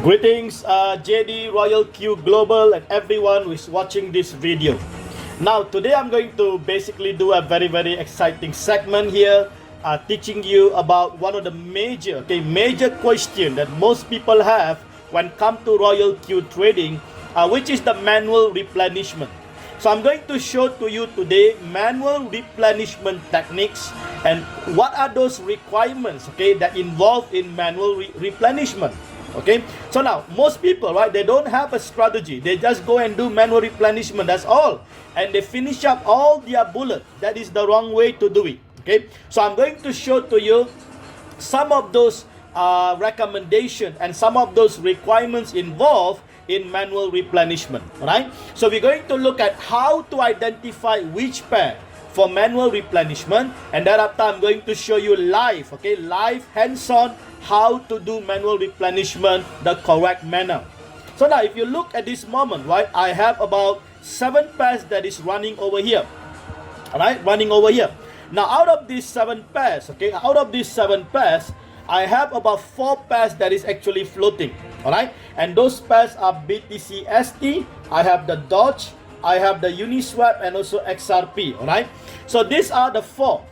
Greetings, JD, RoyalQ Global, and everyone who is watching this video. Now, today I'm going to basically do a very exciting segment here, teaching you about one of the major question that most people have when come to RoyalQ trading, which is the manual replenishment. So I'm going to show to you today manual replenishment techniques and what are those requirements, that involve in manual replenishment. Okay, so now most people, right, they don't have a strategy. They just go and do manual replenishment, that's all, and they finish up all their bullet. That is the wrong way to do it. Okay, so I'm going to show to you some of those recommendations and some of those requirements involved in manual replenishment. Right, so we're going to look at how to identify which pair for manual replenishment, and thereafter I'm going to show you live, live hands-on how to do manual replenishment the correct manner. So now if you look at this moment, right, I have about 7 pairs that is running over here. Alright, running over here. Now out of these 7 pairs, I have about 4 pairs that is actually floating. Alright, and those pairs are BTC ST, I have the Doge, I have the Uniswap, and also XRP. Alright, so these are the four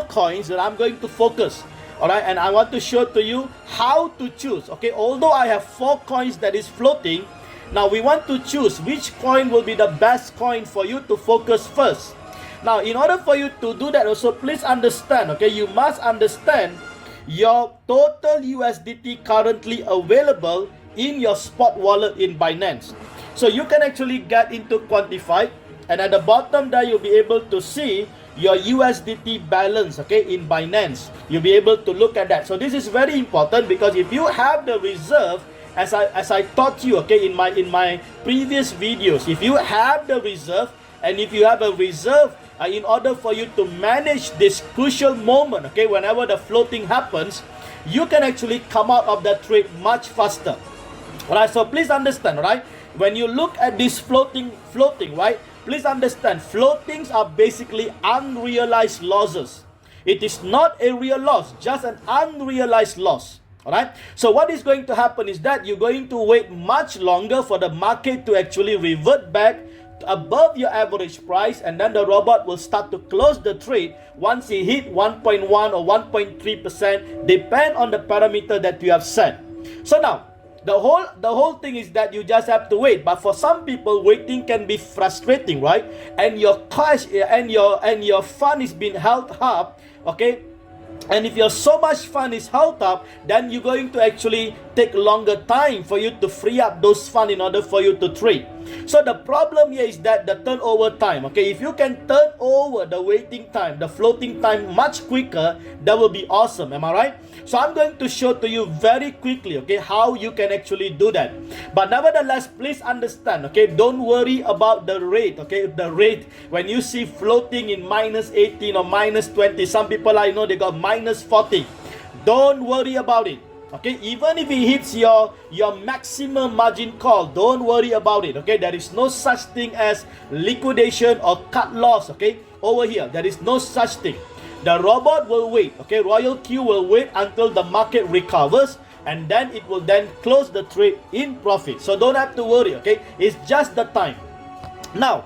coins that I'm going to focus. Alright, and I want to show to you how to choose. Although I have 4 coins that is floating, now we want to choose which coin will be the best coin for you to focus first. Now in order for you to do that also, please understand, you must understand your total USDT currently available in your spot wallet in Binance. So you can actually get into Quantified, and at the bottom there you'll be able to see your USDT balance, in Binance. You'll be able to look at that. So this is very important, because if you have the reserve, as I taught you, in my previous videos, if you have the reserve, and if you have a reserve, in order for you to manage this crucial moment, whenever the floating happens, you can actually come out of that trade much faster. Alright, so please understand, right? When you look at this floating, right? Please understand, floatings are basically unrealized losses. It is not a real loss, just an unrealized loss. Alright? So what is going to happen is that you're going to wait much longer for the market to actually revert back above your average price, and then the robot will start to close the trade once it hit 1.1 or 1.3%, depend on the parameter that you have set. So now, the whole thing is that you just have to wait. But for some people, waiting can be frustrating, right? And your cash and your fund is being held up, and if your so much fund is held up, then you're going to actually take longer time for you to free up those funds in order for you to trade. So the problem here is that the turnover time. If you can turn over the waiting time, the floating time much quicker, that will be awesome. Am I right? So I'm going to show to you very quickly, how you can actually do that. But nevertheless, please understand, don't worry about the rate, the rate when you see floating in minus 18 or minus 20. Some people I know they got minus 40. Don't worry about it. Even if it hits your maximum margin call, don't worry about it. There is no such thing as liquidation or cut loss. Over here, there is no such thing. The robot will wait. RoyalQ will wait until the market recovers, and then it will then close the trade in profit. So don't have to worry. It's just the time. Now,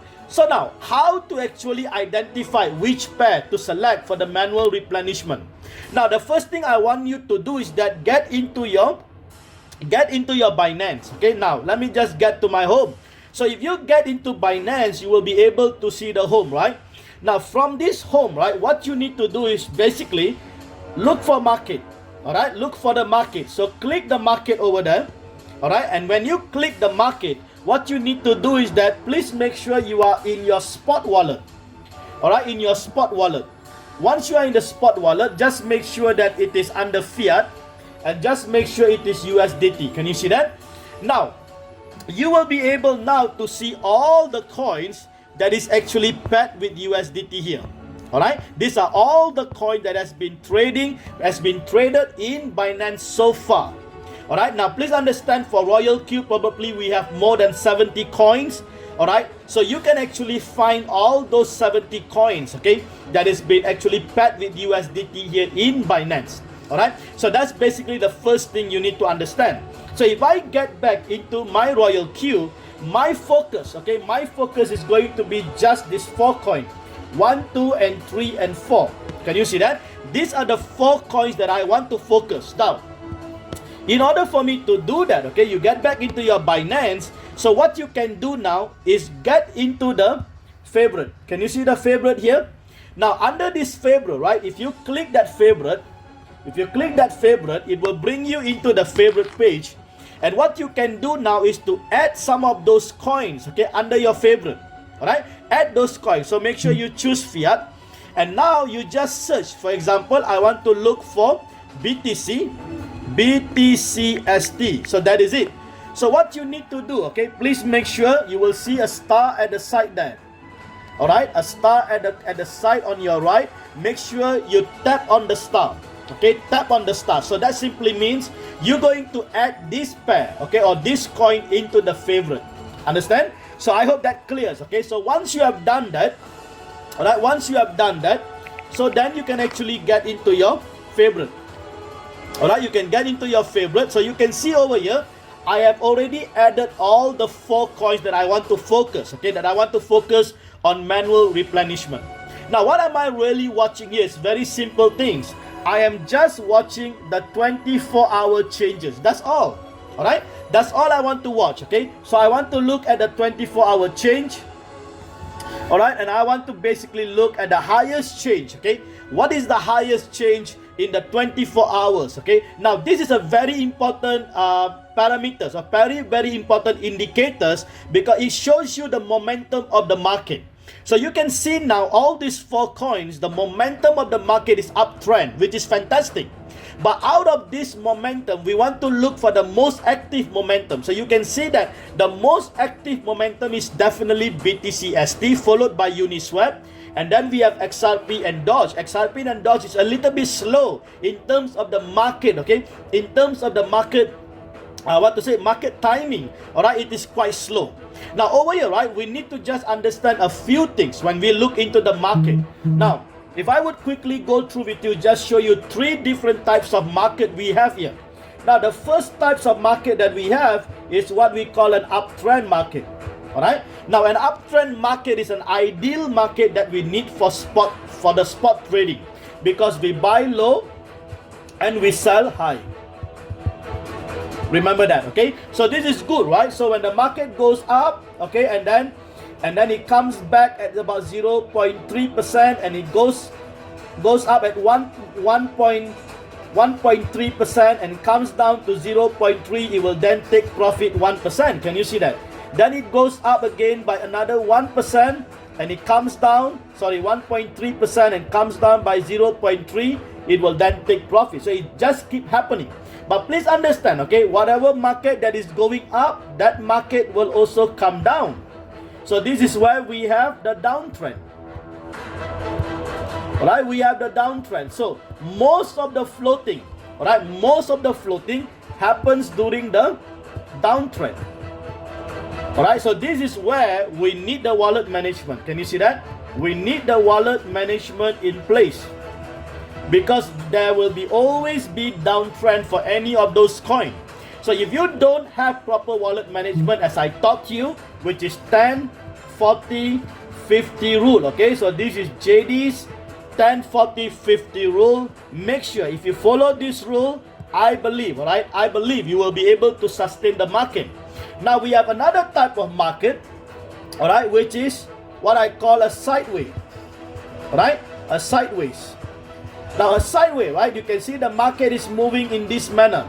how to actually identify which pair to select for the manual replenishment? Now, the first thing I want you to do is that get into your Binance. Now let me just get to my home. So if you get into Binance, you will be able to see the home, right? Now from this home, right, what you need to do is basically look for market. Alright, look for the market. So click the market over there. Alright, and when you click the market, what you need to do is that please make sure you are in your spot wallet. Alright, in your spot wallet. Once you are in the spot wallet, just make sure that it is under fiat, and just make sure it is USDT. Can you see that? Now, you will be able now to see all the coins that is actually paired with USDT here. Alright, these are all the coins that has been traded in Binance so far. Alright, now please understand, for RoyalQ probably we have more than 70 coins. Alright, so you can actually find all those 70 coins, that is been actually paired with USDT here in Binance. Alright, so that's basically the first thing you need to understand. So if I get back into my RoyalQ, my focus, okay, my focus is going to be just this 4 coins, 1, 2, and 3, and 4. Can you see that? These are the 4 coins that I want to focus. Now, in order for me to do that, okay, you get back into your Binance. So what you can do now is get into the favorite. Can you see the favorite here? Now, under this favorite, right, if you click that favorite, it will bring you into the favorite page. And what you can do now is to add some of those coins, okay, under your favorite. All right, add those coins. So make sure you choose fiat. And now you just search. For example, I want to look for BTCST. So that is it. So what you need to do, okay, please make sure you will see a star at the side there. All right, a star at the side on your right. Make sure you tap on the star. Okay, tap on the star. So that simply means you're going to add this pair, okay, or this coin into the favorite. Understand? So I hope that clears. Okay, so once you have done that, all right, once you have done that, so then you can actually get into your favorite. All right, you can get into your favorite. So you can see over here, I have already added all the 4 coins that I want to focus, okay, that I want to focus on manual replenishment. Now, what am I really watching here? It's very simple things. I am just watching the 24-hour changes. That's all. All right, that's all I want to watch. Okay, so I want to look at the 24-hour change. All right, and I want to basically look at the highest change. Okay, what is the highest change in the 24 hours? Okay, now this is a very important parameters, or very important indicators, because it shows you the momentum of the market. So you can see now all these 4 coins, the momentum of the market is uptrend, which is fantastic. But out of this momentum, we want to look for the most active momentum. So you can see that the most active momentum is definitely BTCST, followed by Uniswap. And then we have XRP and Doge. XRP and Doge is a little bit slow in terms of the market, okay? In terms of the market, market timing, all right, it is quite slow. Now over here, right, we need to just understand a few things when we look into the market. Now, if I would quickly go through with you, just show you 3 different types of market we have here. Now, the first types of market that we have is what we call an uptrend market. All right. Now, an uptrend market is an ideal market that we need for the spot trading, because we buy low and we sell high. Remember that, okay? So this is good, right? So when the market goes up, okay, and then it comes back at about 0.3%, and it goes up at 1.3%, and it comes down to 0.3, it will then take profit 1%. Can you see that? Then it goes up again by another 1%, and it comes down, 1.3%, and comes down by 0.3, it will then take profit. So it just keep happening. But please understand, okay, whatever market that is going up, that market will also come down. So this is where we have the downtrend. All right, we have the downtrend. So most of the floating, all right, most of the floating happens during the downtrend. All right, so this is where we need the wallet management. Can you see that? We need the wallet management in place, because there will always be downtrend for any of those coins. So if you don't have proper wallet management, as I taught you, which is 10, 40, 50 rule, okay? So this is JD's 10, 40, 50 rule. Make sure if you follow this rule, I believe, all right, I believe you will be able to sustain the market. Now we have another type of market, all right, which is what I call a sideways, all right, a sideways. Now a sideways, right, you can see the market is moving in this manner,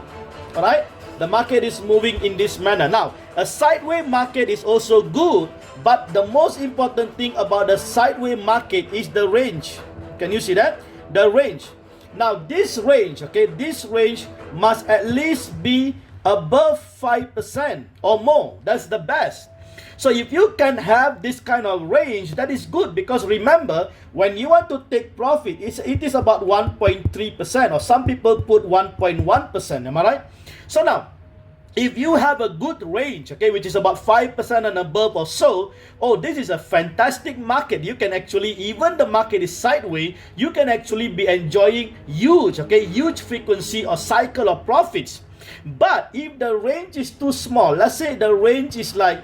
all right, the market is moving in this manner. Now a sideways market is also good, but the most important thing about the sideways market is the range. Can you see that? The range. Now this range, okay, this range must at least be above 5% or more. That's the best. So if you can have this kind of range, that is good, because remember, when you want to take profit, it is about 1.3%, or some people put 1.1%. Am I right? So now, if you have a good range, okay, which is about 5% and above or so, oh, this is a fantastic market. You can actually, even the market is sideways, you can actually be enjoying huge, okay, huge frequency or cycle of profits. But if the range is too small, let's say the range is like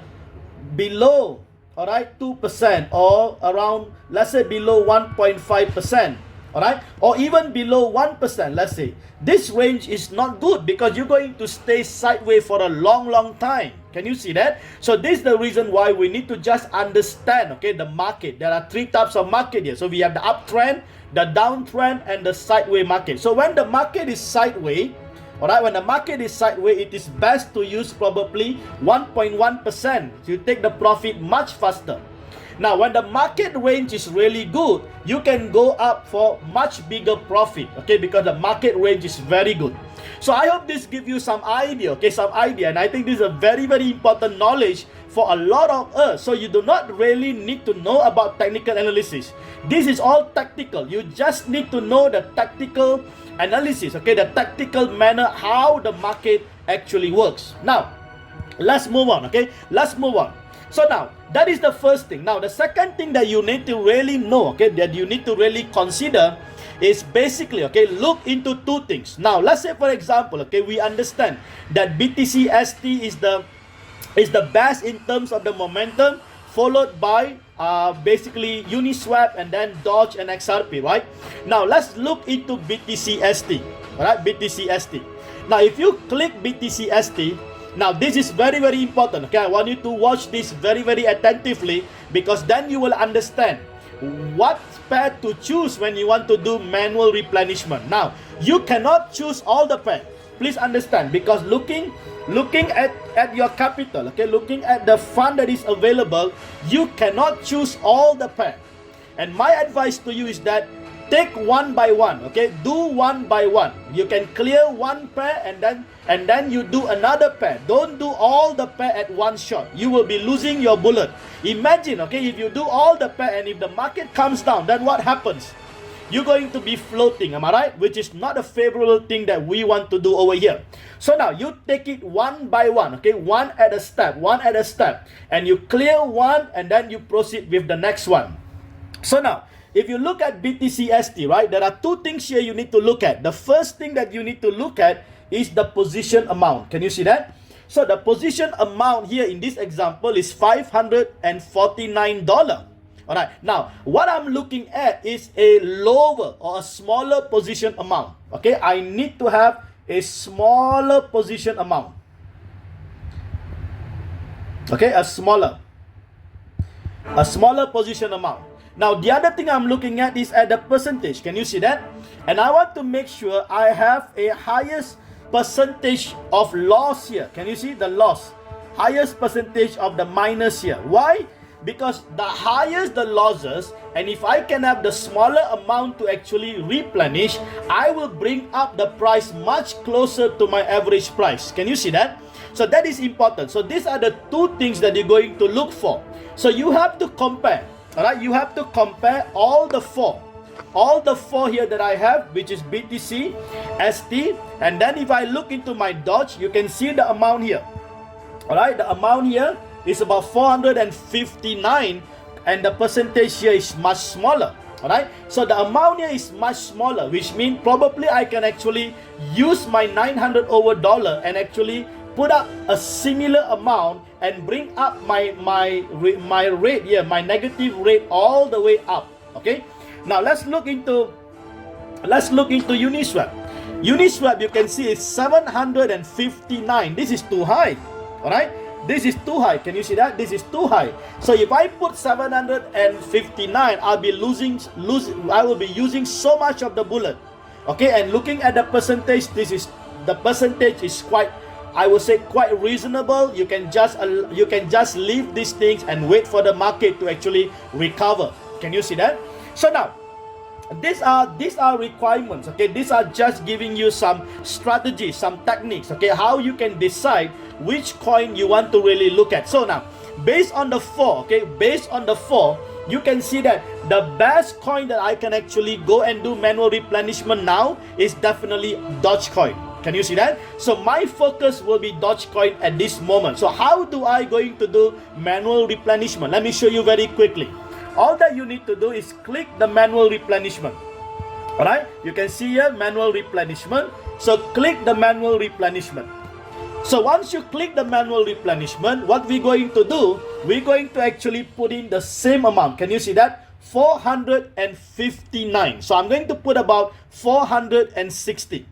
below, all right, 2% or around, let's say below 1.5%, all right, or even below 1%, let's say, this range is not good because you're going to stay sideways for a long time. Can you see that? So this is the reason why we need to just understand, okay, the market. There are three types of market here. So we have the uptrend, the downtrend, and the sideways market. So when the market is sideways, all right, when the market is sideways, it is best to use probably 1.1%. You take the profit much faster. Now, when the market range is really good, you can go up for much bigger profit, okay, because the market range is very good. So I hope this gives you some idea, okay, some idea. And I think this is a very, very important knowledge for a lot of us. So you do not really need to know about technical analysis. This is all tactical. You just need to know the tactical analysis, okay, the tactical manner how the market actually works. Now, let's move on, okay, let's move on. So now, that is the first thing. Now, the second thing that you need to really know, okay, that you need to really consider is basically, okay, look into two things. Now, let's say, for example, okay, we understand that BTC ST is the best in terms of the momentum, followed by basically Uniswap and then Doge and XRP, right? Now, let's look into BTC ST, all right, BTC ST. Now, if you click BTC ST, now this is very, very important, okay? I want you to watch this very, very attentively because then you will understand what pair to choose when you want to do manual replenishment. Now, you cannot choose all the pair. Please understand, because looking at your capital, okay, looking at the fund that is available, you cannot choose all the pair. And my advice to you is that take one by one, okay? Do one by one. You can clear one pair and then you do another pair. Don't do all the pair at one shot. You will be losing your bullet. Imagine, okay, if you do all the pair and if the market comes down, then what happens? You're going to be floating, am I right? Which is not a favorable thing that we want to do over here. So now you take it one by one, okay? One at a step, and you clear one and then you proceed with the next one. So now, if you look at BTC ST, right, there are two things here you need to look at. The first thing that you need to look at is the position amount. Can you see that? So the position amount here in this example is $549. All right. Now, what I'm looking at is a lower or a smaller position amount. Okay. I need to have a smaller position amount. Okay. A smaller position amount. Now, the other thing I'm looking at is at the percentage. Can you see that? And I want to make sure I have a highest percentage of loss here. Can you see the loss? Highest percentage of the minus here. Why? Because the higher the losses, and if I can have the smaller amount to actually replenish, I will bring up the price much closer to my average price. Can you see that? So that is important. So these are the two things that you're going to look for. So you have to compare. Alright, you have to compare all the four here that I have, which is BTC, ST, and then if I look into my Doge, you can see the amount here. Alright, the amount here is about 459, and the percentage here is much smaller. Alright, so the amount here is much smaller, which means probably I can actually use my $900 and actually put up a similar amount and bring up my rate here, my negative rate all the way up. Okay, now let's look into Uniswap. Uniswap, you can see, is 759. This is too high. All right, this is too high. Can you see that? This is too high. So if I put 759, I will be using so much of the bullet. Okay, and looking at the percentage, the percentage is quite, I would say, quite reasonable. You can just leave these things and wait for the market to actually recover. Can you see that? So now, these are requirements. Okay, these are just giving you some strategies, some techniques. Okay, how you can decide which coin you want to really look at. So now, based on the four, you can see that the best coin that I can actually go and do manual replenishment now is definitely Dogecoin. Can you see that? So my focus will be Dogecoin at this moment. So how do I going to do manual replenishment? Let me show you very quickly. All that you need to do is click the manual replenishment. Alright, you can see here manual replenishment. So click the manual replenishment. So once you click the manual replenishment, what we're going to do, we're going to actually put in the same amount. Can you see that? 459. So I'm going to put about 460.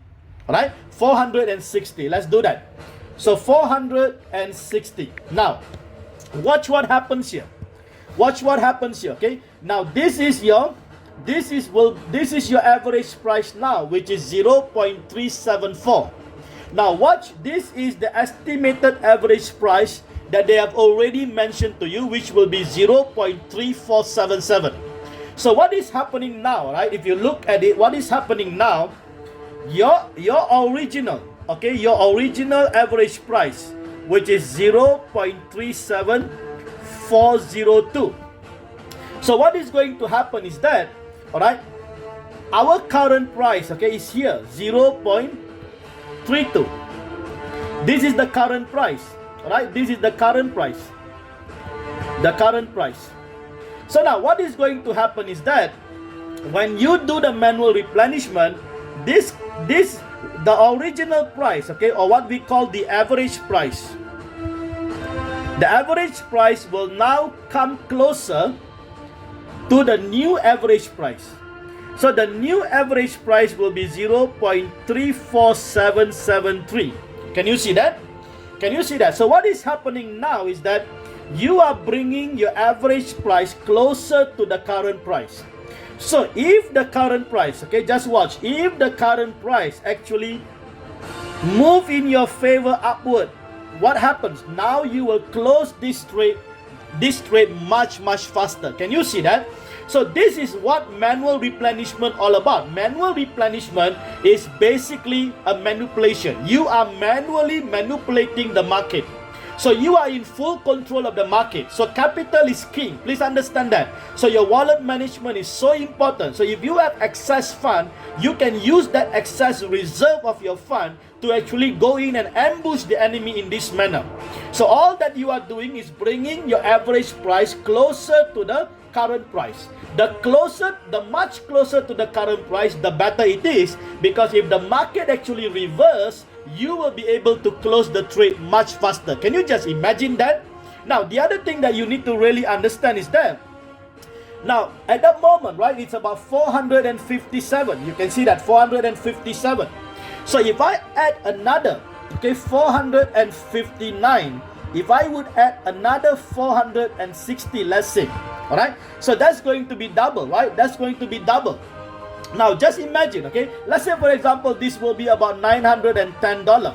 Alright, 460. Let's do that. So 460. Now, watch what happens here. Watch what happens here. Okay. Now this is your average price now, which is 0.374. Now watch, this is the estimated average price that they have already mentioned to you, which will be 0.3477. So what is happening now, right? If you look at it, what is happening now, your original average price, which is 0.37402. So what is going to happen is that, all right, our current price, okay, is here 0.32. This is the current price. All right, this is the current price. The current price. So now what is going to happen is that when you do the manual replenishment, the original price, okay, or what we call the average price, the average price will now come closer to the new average price. So the new average price will be 0.34773. Can you see that? Can you see that? So what is happening now is that you are bringing your average price closer to the current price. So if the current price, okay, just watch, if the current price actually move in your favor upward, what happens? Now you will close this trade much faster. Can you see that? So this is what manual replenishment all about. Manual replenishment is basically a manipulation. You are manually manipulating the market. So you are in full control of the market. So capital is king. Please understand that. So your wallet management is so important. So if you have excess fund, you can use that excess reserve of your fund to actually go in and ambush the enemy in this manner. So all that you are doing is bringing your average price closer to the current price. The much closer to the current price, the better it is, because if the market actually reverse, you will be able to close the trade much faster. Can you just imagine that? Now, the other thing that you need to really understand is that now at that moment, right, it's about 457. You can see that 457. So if I add another, okay, 459, if I would add another 460, let's say, all right, so that's going to be double, right? That's going to be double. Now just imagine, okay, let's say for example this will be about $910.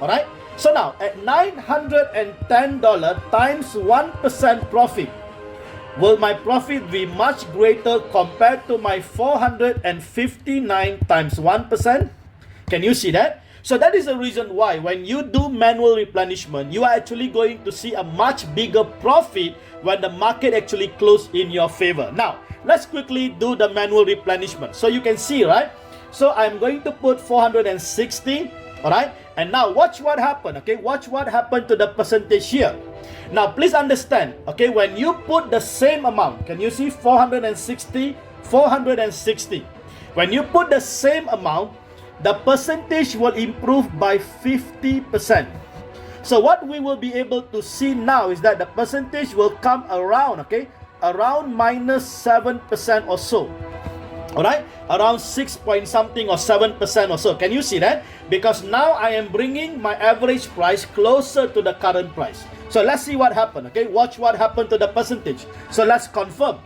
All right, so now at $910 times 1% profit, will my profit be much greater compared to my 459 times 1%? Can you see that? So that is the reason why when you do manual replenishment, you are actually going to see a much bigger profit when the market actually closes in your favor. Now, let's quickly do the manual replenishment. So you can see, right? So I'm going to put 460, all right? And now watch what happened, okay? Watch what happened to the percentage here. Now, please understand, okay? When you put the same amount, can you see 460, 460? When you put the same amount, the percentage will improve by 50%. So what we will be able to see now is that the percentage will come around, okay, around minus 7% or so. All right, around 6 point something or 7% or so. Can you see that? Because now I am bringing my average price closer to the current price. So let's see what happened. Okay, watch what happened to the percentage. So let's confirm.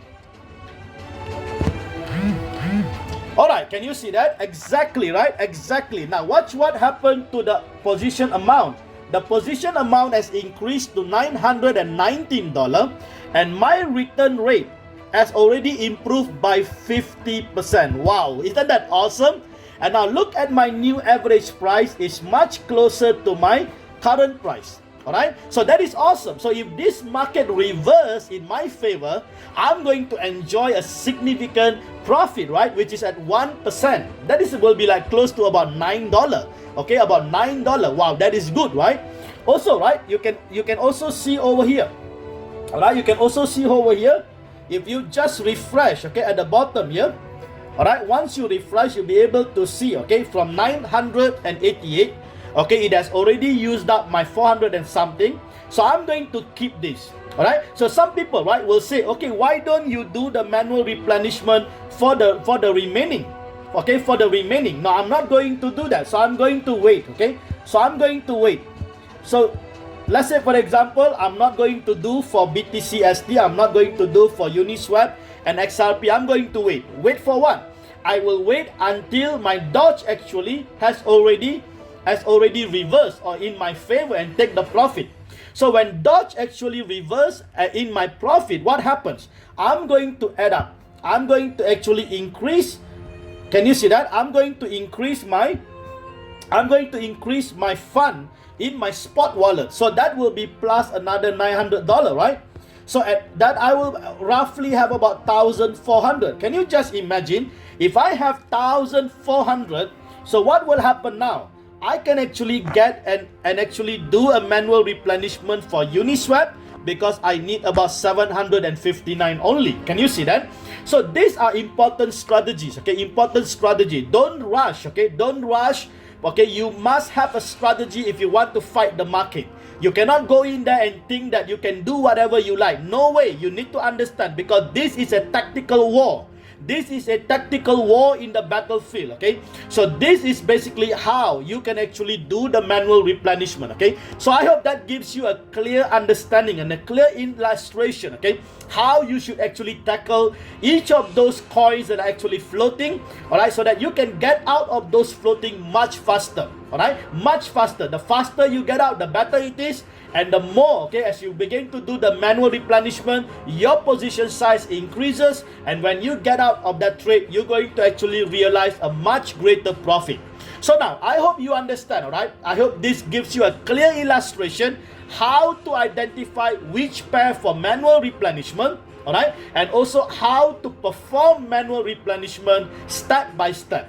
All right, can you see that? Exactly, right? Exactly. Now watch what happened to the position amount. The position amount has increased to $919, and my return rate has already improved by 50%. Wow, isn't that awesome? And now look at my new average price is much closer to my current price. All right, so that is awesome. So if this market reverse in my favor, I'm going to enjoy a significant profit, right, which is at 1%. That is will be like close to about $9. Okay, about $9. Wow, that is good, right? Also, right, you can also see over here. All right, you can also see over here. If you just refresh, okay, at the bottom here, Alright, once you refresh, you'll be able to see, okay, from 988, okay, it has already used up my 400 and something. So I'm going to keep this. Alright, so some people, right, will say, okay, why don't you do the manual replenishment for the remaining? Okay, for the remaining. No, I'm not going to do that. So I'm going to wait. Okay, so I'm going to wait. So let's say, for example, I'm not going to do for BTC/USD, I'm not going to do for Uniswap and XRP. I'm going to wait. Wait for what? I will wait until my Doge actually has already reversed or in my favor and take the profit. So when Doge actually reverse in my profit, what happens? I'm going to add up. I'm going to actually increase. Can you see that? I'm going to increase my fund in my spot wallet. So that will be plus another $900, right? So at that I will roughly have about 1,400. Can you just imagine if I have 1,400? So what will happen now? I can actually get and actually do a manual replenishment for Uniswap because I need about 759 only. Can you see that? So these are important strategies, okay? Important strategy. Don't rush, okay? Don't rush, okay? You must have a strategy if you want to fight the market. You cannot go in there and think that you can do whatever you like. No way. You need to understand because this is a tactical war. This is a tactical war in the battlefield, okay? So this is basically how you can actually do the manual replenishment, okay? So I hope that gives you a clear understanding and a clear illustration, okay? How you should actually tackle each of those coins that are actually floating, all right? So that you can get out of those floating much faster, all right? Much faster. The faster you get out, the better it is. And the more, okay, as you begin to do the manual replenishment, your position size increases. And when you get out of that trade, you're going to actually realize a much greater profit. So now, I hope you understand, all right? I hope this gives you a clear illustration how to identify which pair for manual replenishment, all right? And also how to perform manual replenishment step by step.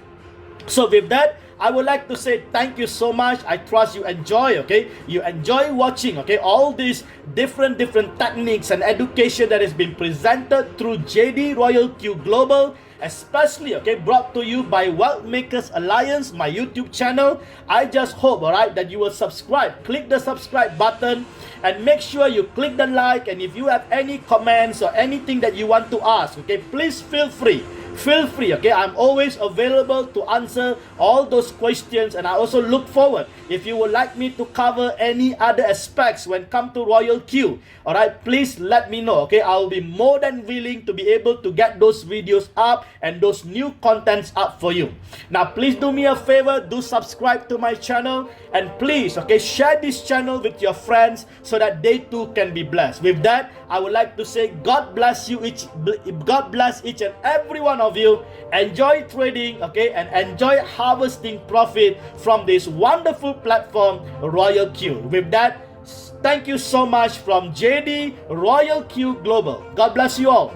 So with that, I would like to say thank you so much. I trust you enjoy, okay? You enjoy watching, okay? All these different techniques and education that has been presented through JDWINNER Global, especially, okay, brought to you by Wealth Makers Alliance, my YouTube channel. I just hope, all right, that you will subscribe. Click the subscribe button and make sure you click the like. And if you have any comments or anything that you want to ask, okay, please feel free. Feel free, okay? I'm always available to answer all those questions, and I also look forward if you would like me to cover any other aspects when come to RoyalQ. All right, please let me know, okay? I'll be more than willing to be able to get those videos up and those new contents up for you. Now, please do me a favor, do subscribe to my channel, and please, okay, share this channel with your friends so that they too can be blessed. With that, I would like to say God bless you each. God bless each and every one of you. Enjoy trading, okay, and enjoy harvesting profit from this wonderful platform, RoyalQ. With that, thank you so much from JDWINNER Global. God bless you all.